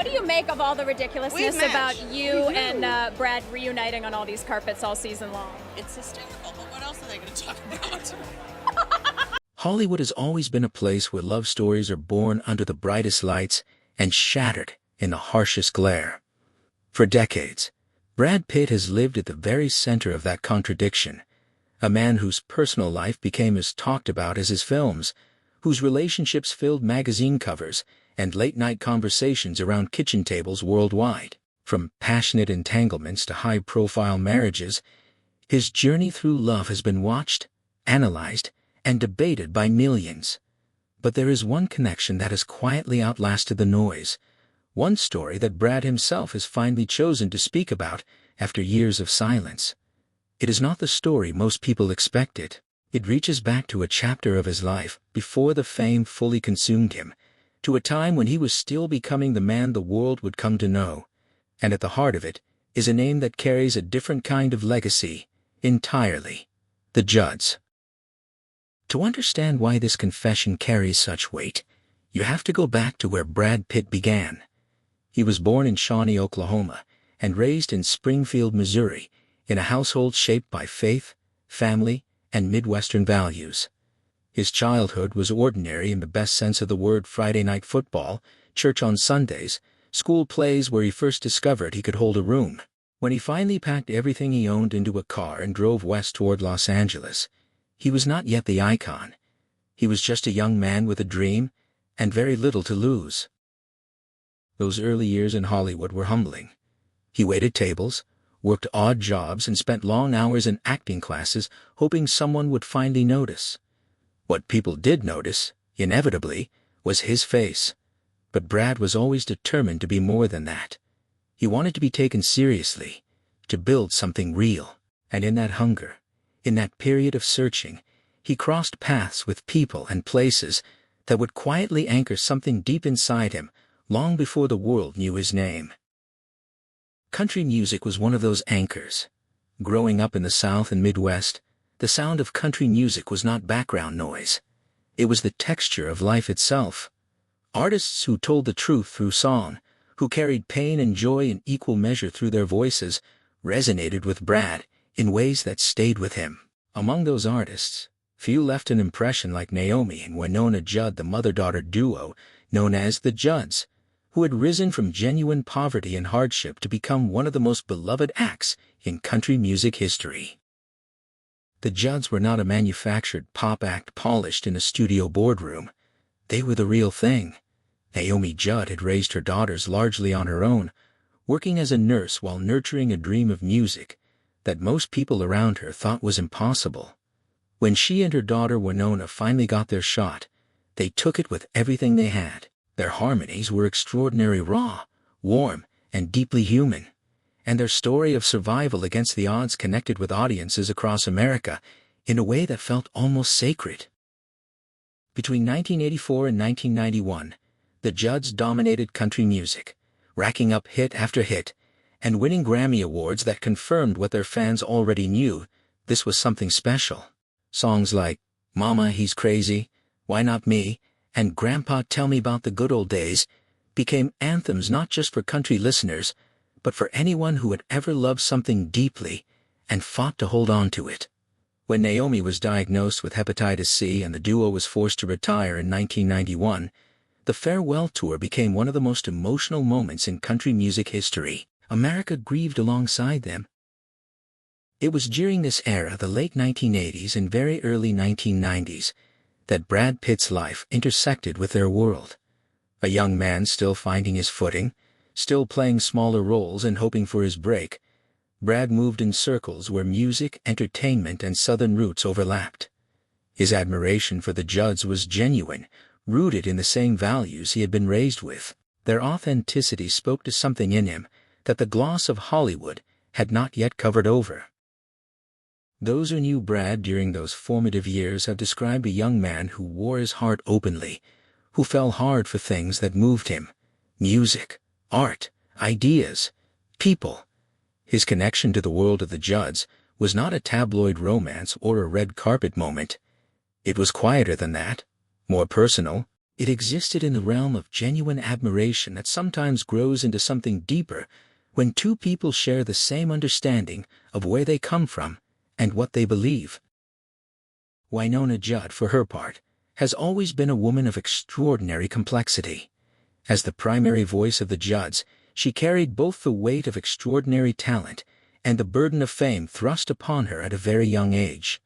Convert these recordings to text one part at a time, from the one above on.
what do you make of all the ridiculousness We've about matched. you and Brad reuniting on all these carpets all season long? It's hysterical, but what else are they going to talk about? Hollywood has always been a place where love stories are born under the brightest lights and shattered in the harshest glare. For decades, Brad Pitt has lived at the very center of that contradiction, a man whose personal life became as talked about as his films, whose relationships filled magazine covers and late-night conversations around kitchen tables worldwide. From passionate entanglements to high-profile marriages, his journey through love has been watched, analyzed, and debated by millions. But there is one connection that has quietly outlasted the noise, one story that Brad himself has finally chosen to speak about after years of silence. It is not the story most people expected. It reaches back to a chapter of his life before the fame fully consumed him, to a time when he was still becoming the man the world would come to know. And at the heart of it is a name that carries a different kind of legacy entirely: the Judds. To understand why this confession carries such weight, you have to go back to where Brad Pitt began. He was born in Shawnee, Oklahoma, and raised in Springfield, Missouri, in a household shaped by faith, family, and Midwestern values. His childhood was ordinary in the best sense of the word: Friday night football, church on Sundays, school plays where he first discovered he could hold a room. When he finally packed everything he owned into a car and drove west toward Los Angeles, he was not yet the icon. He was just a young man with a dream and very little to lose. Those early years in Hollywood were humbling. He waited tables, worked odd jobs, and spent long hours in acting classes hoping someone would finally notice. What people did notice, inevitably, was his face. But Brad was always determined to be more than that. He wanted to be taken seriously, to build something real. And in that hunger, in that period of searching, he crossed paths with people and places that would quietly anchor something deep inside him long before the world knew his name. Country music was one of those anchors. Growing up in the South and Midwest, the sound of country music was not background noise. It was the texture of life itself. Artists who told the truth through song, who carried pain and joy in equal measure through their voices, resonated with Brad in ways that stayed with him. Among those artists, few left an impression like Naomi and Winona Judd, the mother-daughter duo known as the Judds, who had risen from genuine poverty and hardship to become one of the most beloved acts in country music history. The Judds were not a manufactured pop act polished in a studio boardroom. They were the real thing. Naomi Judd had raised her daughters largely on her own, working as a nurse while nurturing a dream of music that most people around her thought was impossible. When she and her daughter Winona finally got their shot, they took it with everything they had. Their harmonies were extraordinary, raw, warm, and deeply human, and their story of survival against the odds connected with audiences across America in a way that felt almost sacred. Between 1984 and 1991, the Judds dominated country music, racking up hit after hit, and winning Grammy Awards that confirmed what their fans already knew: this was something special. Songs like Mama, He's Crazy, Why Not Me, and Grandpa, Tell Me About the Good Old Days became anthems not just for country listeners, but for anyone who had ever loved something deeply and fought to hold on to it. When Naomi was diagnosed with hepatitis C and the duo was forced to retire in 1991, the farewell tour became one of the most emotional moments in country music history. America grieved alongside them. It was during this era, the late 1980s and very early 1990s, that Brad Pitt's life intersected with their world. A young man still finding his footing, still playing smaller roles and hoping for his break, Brad moved in circles where music, entertainment, and Southern roots overlapped. His admiration for the Judds was genuine, rooted in the same values he had been raised with. Their authenticity spoke to something in him that the gloss of Hollywood had not yet covered over. Those who knew Brad during those formative years have described a young man who wore his heart openly, who fell hard for things that moved him: music, art, ideas, people. His connection to the world of the Judds was not a tabloid romance or a red carpet moment. It was quieter than that, more personal, It existed in the realm of genuine admiration that sometimes grows into something deeper when two people share the same understanding of where they come from and what they believe. Wynonna Judd, for her part, has always been a woman of extraordinary complexity. As the primary voice of the Judds, she carried both the weight of extraordinary talent and the burden of fame thrust upon her at a very young age.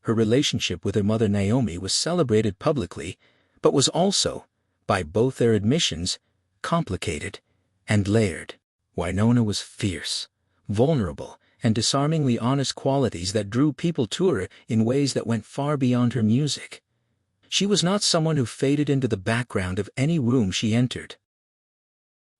Her relationship with her mother Naomi was celebrated publicly, but was also, by both their admissions, complicated and layered. Wynonna was fierce, vulnerable, and disarmingly honest, qualities that drew people to her in ways that went far beyond her music. She was not someone who faded into the background of any room she entered.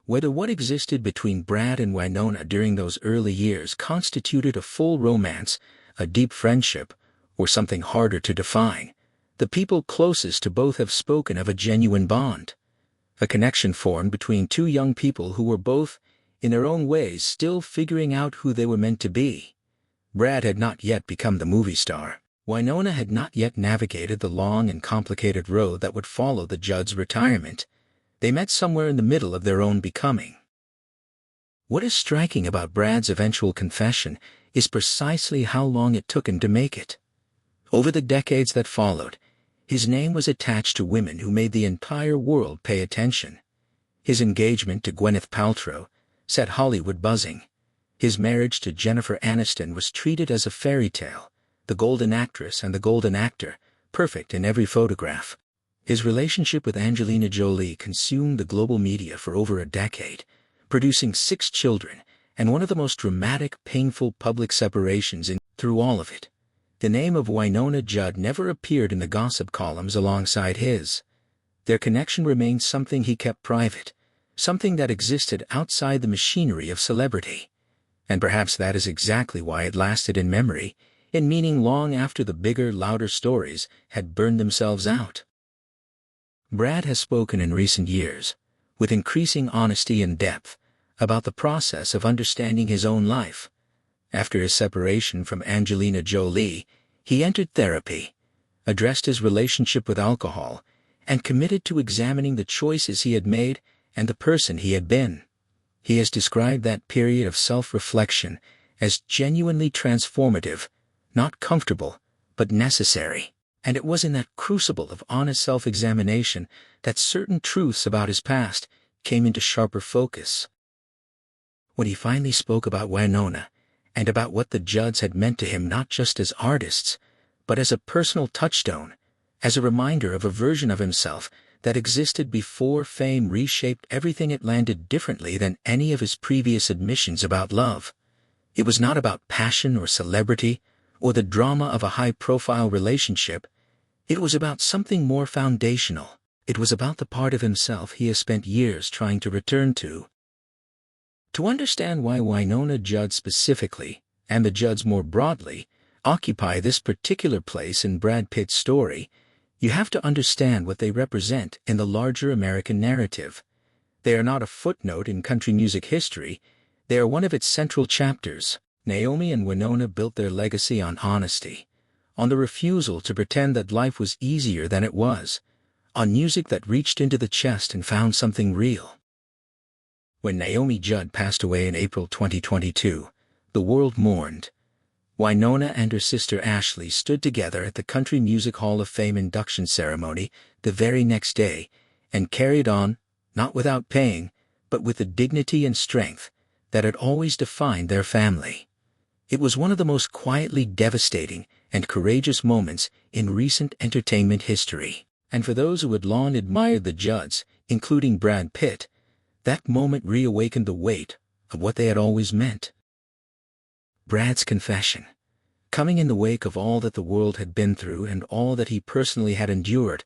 Whether what existed between Brad and Wynonna during those early years constituted a full romance, a deep friendship, or something harder to define, the people closest to both have spoken of a genuine bond, a connection formed between two young people who were both, in their own ways, still figuring out who they were meant to be. Brad had not yet become the movie star. Wynonna had not yet navigated the long and complicated road that would follow the Judds' retirement. They met somewhere in the middle of their own becoming. What is striking about Brad's eventual confession is precisely how long it took him to make it. Over the decades that followed, his name was attached to women who made the entire world pay attention. His engagement to Gwyneth Paltrow set Hollywood buzzing. His marriage to Jennifer Aniston was treated as a fairy tale, the golden actress and the golden actor, perfect in every photograph. His relationship with Angelina Jolie consumed the global media for over a decade, producing 6 children and one of the most dramatic, painful public separations through all of it. The name of Wynonna Judd never appeared in the gossip columns alongside his. Their connection remained something he kept private, something that existed outside the machinery of celebrity. And perhaps that is exactly why it lasted in memory, in meaning long after the bigger, louder stories had burned themselves out. Brad has spoken in recent years, with increasing honesty and depth, about the process of understanding his own life. After his separation from Angelina Jolie, he entered therapy, addressed his relationship with alcohol, and committed to examining the choices he had made and the person he had been. He has described that period of self-reflection as genuinely transformative, not comfortable, but necessary. And it was in that crucible of honest self-examination that certain truths about his past came into sharper focus. When he finally spoke about Wynonna, and about what the Judds had meant to him not just as artists, but as a personal touchstone, as a reminder of a version of himself that existed before fame reshaped everything, it landed differently than any of his previous admissions about love. It was not about passion or celebrity, or the drama of a high-profile relationship. It was about something more foundational. It was about the part of himself he has spent years trying to return to. To understand why Wynonna Judd specifically, and the Judds more broadly, occupy this particular place in Brad Pitt's story, you have to understand what they represent in the larger American narrative. They are not a footnote in country music history, they are one of its central chapters. Naomi and Wynonna built their legacy on honesty, on the refusal to pretend that life was easier than it was, on music that reached into the chest and found something real. When Naomi Judd passed away in April 2022, the world mourned. Wynonna and her sister Ashley stood together at the Country Music Hall of Fame induction ceremony the very next day and carried on, not without pain, but with the dignity and strength that had always defined their family. It was one of the most quietly devastating and courageous moments in recent entertainment history. And for those who had long admired the Judds, including Brad Pitt, that moment reawakened the weight of what they had always meant. Brad's confession, coming in the wake of all that the world had been through and all that he personally had endured,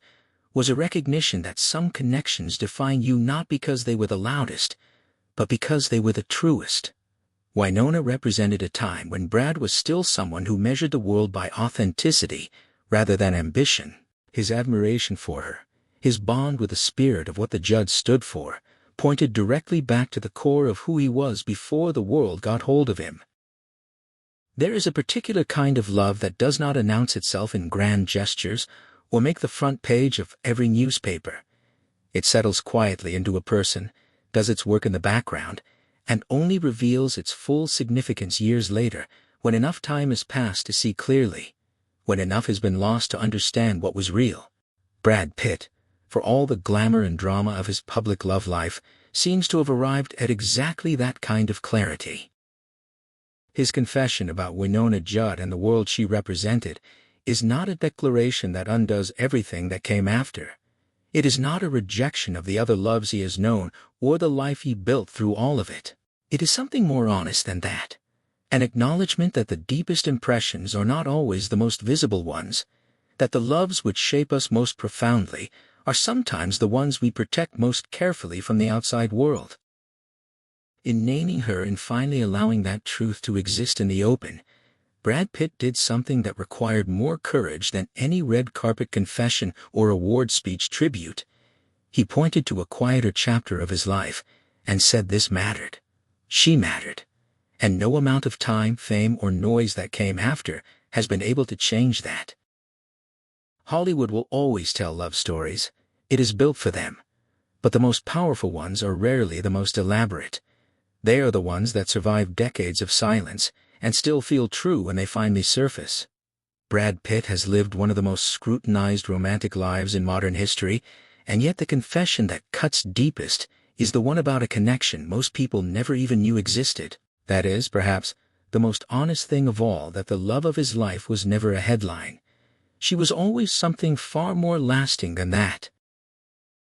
was a recognition that some connections define you not because they were the loudest, but because they were the truest. Wynonna represented a time when Brad was still someone who measured the world by authenticity rather than ambition. His admiration for her, his bond with the spirit of what the Judds stood for, pointed directly back to the core of who he was before the world got hold of him. There is a particular kind of love that does not announce itself in grand gestures or make the front page of every newspaper. It settles quietly into a person, does its work in the background, and only reveals its full significance years later, when enough time has passed to see clearly, when enough has been lost to understand what was real. Brad Pitt, for all the glamour and drama of his public love life, seems to have arrived at exactly that kind of clarity. His confession about Winona Judd and the world she represented is not a declaration that undoes everything that came after. It is not a rejection of the other loves he has known or the life he built through all of it. It is something more honest than that. An acknowledgement that the deepest impressions are not always the most visible ones, that the loves which shape us most profoundly are sometimes the ones we protect most carefully from the outside world. In naming her and finally allowing that truth to exist in the open, Brad Pitt did something that required more courage than any red carpet confession or award speech tribute. He pointed to a quieter chapter of his life and said this mattered. She mattered. And no amount of time, fame, or noise that came after has been able to change that. Hollywood will always tell love stories. It is built for them. But the most powerful ones are rarely the most elaborate. They are the ones that survive decades of silence and still feel true when they finally surface. Brad Pitt has lived one of the most scrutinized romantic lives in modern history, and yet the confession that cuts deepest is the one about a connection most people never even knew existed. That is, perhaps, the most honest thing of all, that the love of his life was never a headline. She was always something far more lasting than that.